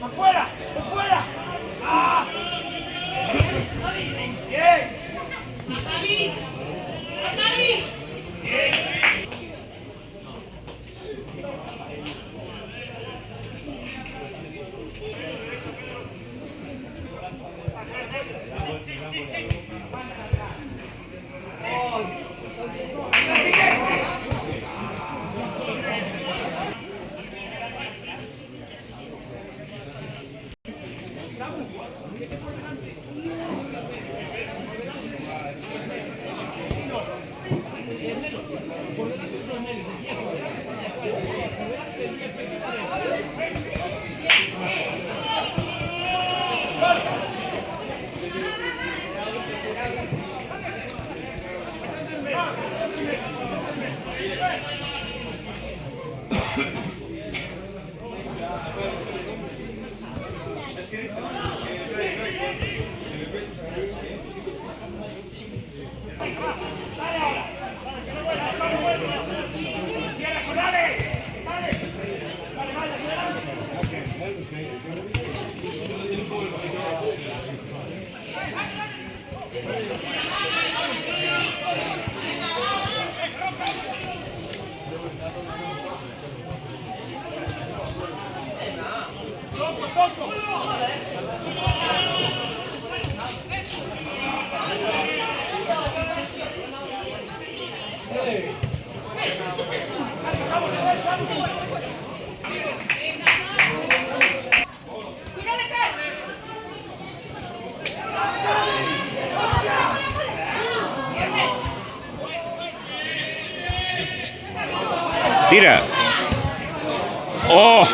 ¡Afuera! ¡Afuera! ¡Ah! ¡Bien! ¡Bien! Tira. ¡Oh!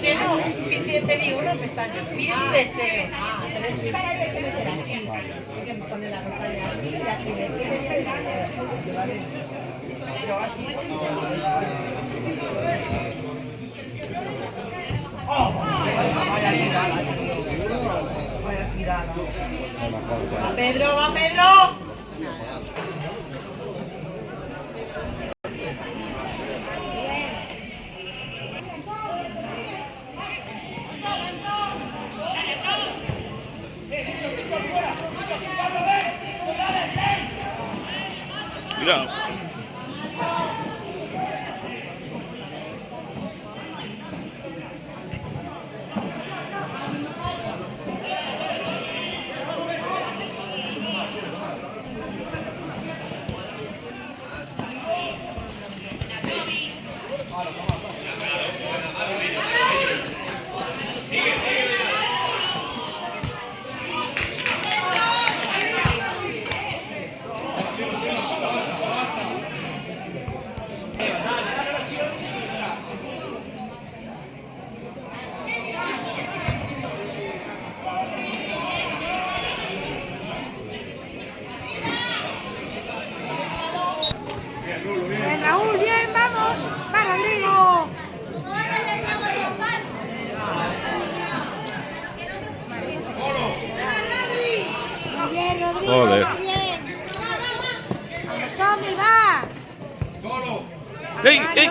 Que no, te digo, unas pestañas. Pide un deseo. Pero es que para que meter así. Hay que poner la pestaña así y aquí le tiene yo así. Vaya tirada. Vaya tirada. ¡Va Pedro, va Pedro! Mira. Bien, Raúl, bien, vamos. Va, Rodrigo. Muy bien, Rodrigo. Joder. Muy bien. Vamos, Tommy, va. ¡Ey, ey!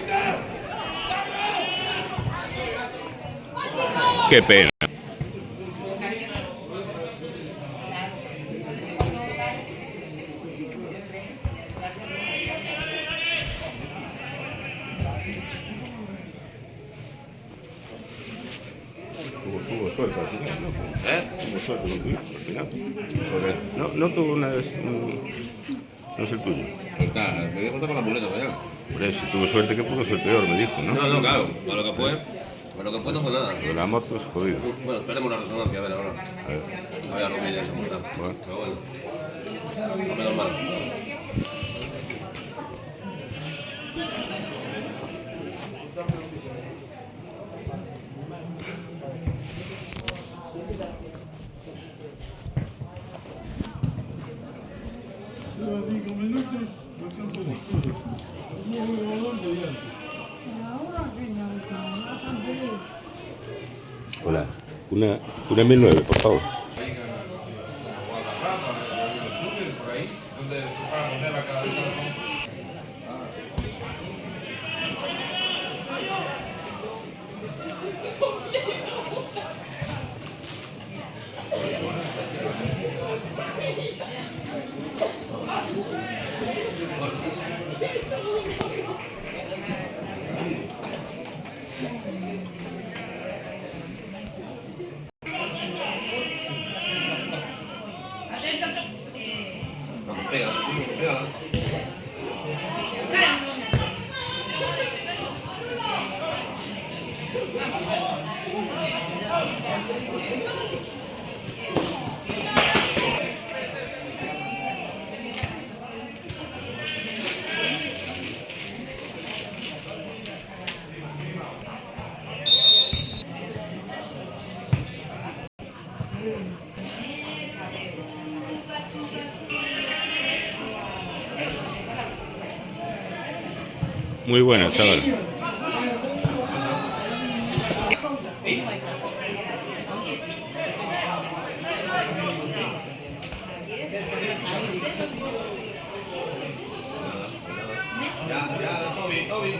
Claro. ¡Qué pena! Tuvo suerte al final, ¿no? Tuvo suerte con tu hijo al final. ¿Por qué? No tuvo una... No es el tuyo. Está, me dijo que está con la muleta ya. Por eso, tuvo suerte que pudo ser peor, me dijo, ¿no? No, claro, para lo que fue no fue nada. Lo de la moto es jodido. Bueno, esperemos la resonancia, a ver ahora. A ver. A ver, algo ya cómo está. Bueno. Pero bueno, no menos mal. Hola. Una 1009, por favor. Vamos, pega, pega. Muy buena, chaval. Ya, Toby.